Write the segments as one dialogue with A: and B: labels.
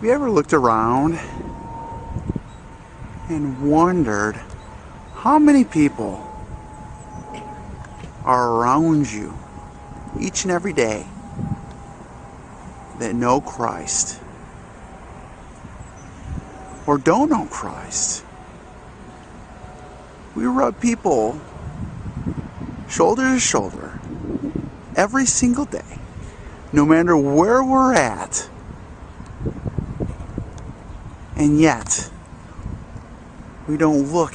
A: Have you ever looked around and wondered how many people are around you each and every day that know Christ or don't know Christ? We rub people shoulder to shoulder every single day, no matter where we're at. And yet, we don't look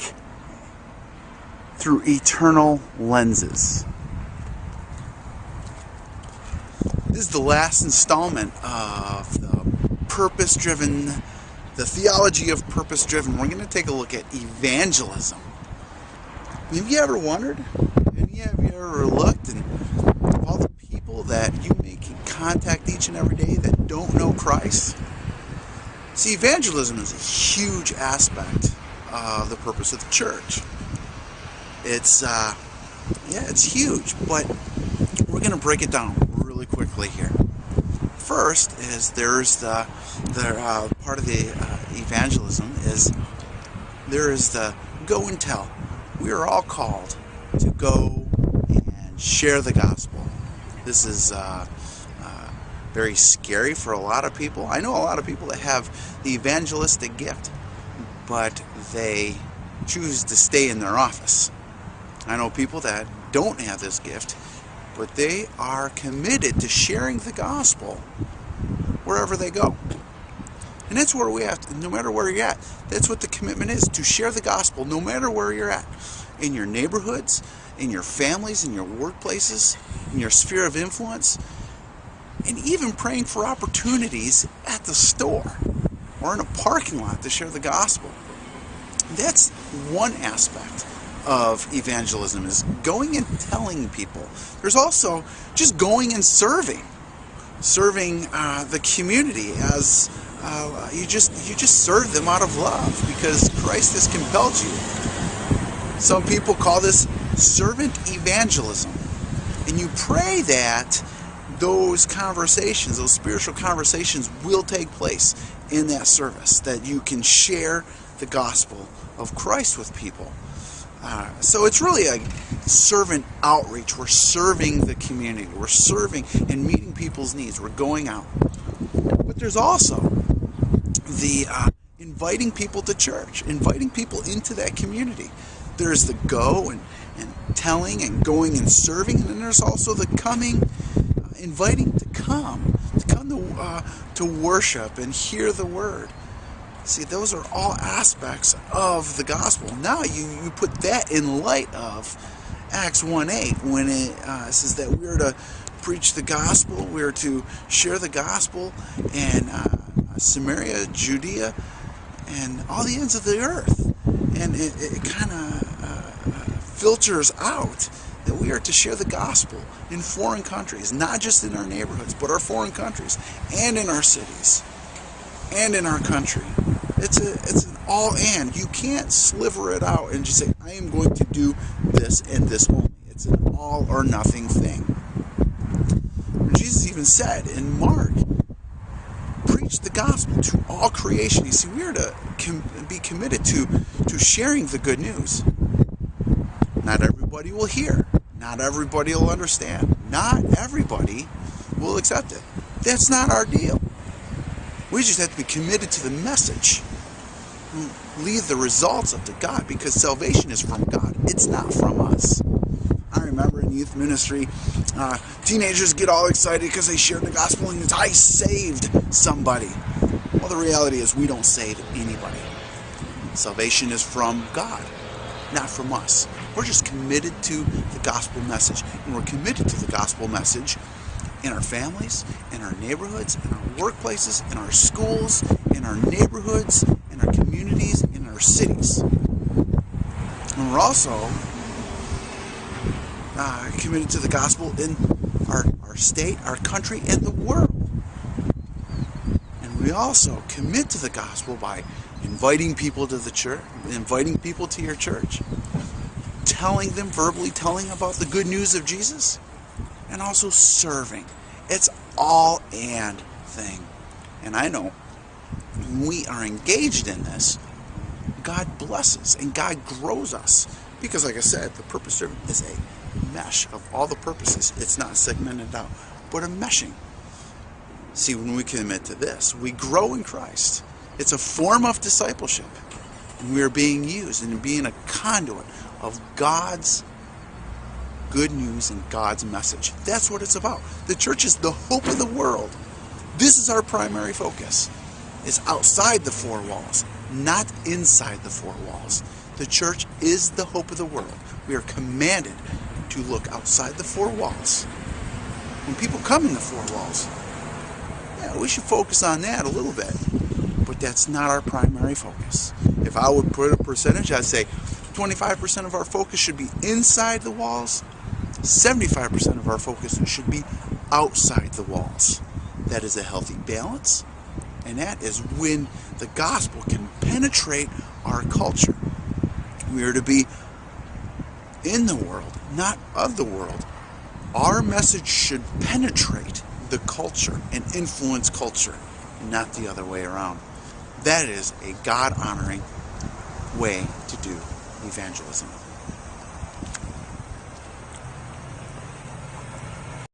A: through eternal lenses. This is the last installment of the theology of purpose-driven. We're going to take a look at evangelism. Have you ever wondered? Have you ever looked and all the people that you make contact each and every day that don't know Christ? See, evangelism is a huge aspect of the purpose of the church. It's huge, but we're going to break it down really quickly here. First is there's the part of the evangelism is there is the go and tell. We are all called to go and share the gospel. This is very scary for a lot of people. I know a lot of people that have the evangelistic gift, but they choose to stay in their office. I know people that don't have this gift, but they are committed to sharing the gospel wherever they go. And that's where we have to, no matter where you're at, that's what the commitment is, to share the gospel no matter where you're at. In your neighborhoods, in your families, in your workplaces, in your sphere of influence, and even praying for opportunities at the store or in a parking lot to share the gospel. That's one aspect of evangelism, is going and telling people. There's also just going and serving the community as you just serve them out of love because Christ has compelled you. Some people call this servant evangelism, and you pray that those conversations, those spiritual conversations, will take place in that service, that you can share the gospel of Christ with people. So it's really a servant outreach. We're serving the community. We're serving and meeting people's needs. We're going out. But there's also the inviting people to church, inviting people into that community. There's the go and telling and going and serving, and then there's also the coming, inviting to come to worship and hear the word. See, those are all aspects of the gospel. Now you put that in light of Acts 1:8 when it says that we're to preach the gospel, we're to share the gospel in Samaria, Judea, and all the ends of the earth. And it kind of filters out that we are to share the gospel in foreign countries, not just in our neighborhoods, but our foreign countries, and in our cities, and in our country. It's an all and. You can't sliver it out and just say, I am going to do this and this only. It's an all or nothing thing. Jesus even said in Mark, preach the gospel to all creation. You see, we are to be committed to sharing the good news. Not everybody will hear. Not everybody will understand. Not everybody will accept it. That's not our deal. We just have to be committed to the message. Leave the results up to God, because salvation is from God. It's not from us. I remember in youth ministry, teenagers get all excited because they shared the gospel and I saved somebody. Well, the reality is we don't save anybody. Salvation is from God, not from us. We're just committed to the gospel message. And we're committed to the gospel message in our families, in our neighborhoods, in our workplaces, in our schools, in our neighborhoods, in our communities, in our cities. And we're also committed to the gospel in our state, our country, and the world. And we also commit to the gospel by inviting people to the church, inviting people to your church, telling them, verbally telling about the good news of Jesus, and also serving. It's all and thing. And I know when we are engaged in this, God blesses and God grows us. Because like I said, the purpose-driven is a mesh of all the purposes. It's not segmented out, but a meshing. See, when we commit to this, we grow in Christ. It's a form of discipleship. And we are being used and being a conduit of God's good news and God's message. That's what it's about. The church is the hope of the world. This is our primary focus. It's outside the four walls, not inside the four walls. The church is the hope of the world. We are commanded to look outside the four walls. When people come in the four walls, yeah, we should focus on that a little bit. But that's not our primary focus. If I would put a percentage, I'd say 25% of our focus should be inside the walls. 75% of our focus should be outside the walls. That is a healthy balance. And that is when the gospel can penetrate our culture. We are to be in the world, not of the world. Our message should penetrate the culture and influence culture, not the other way around. That is a God-honoring way to do evangelism.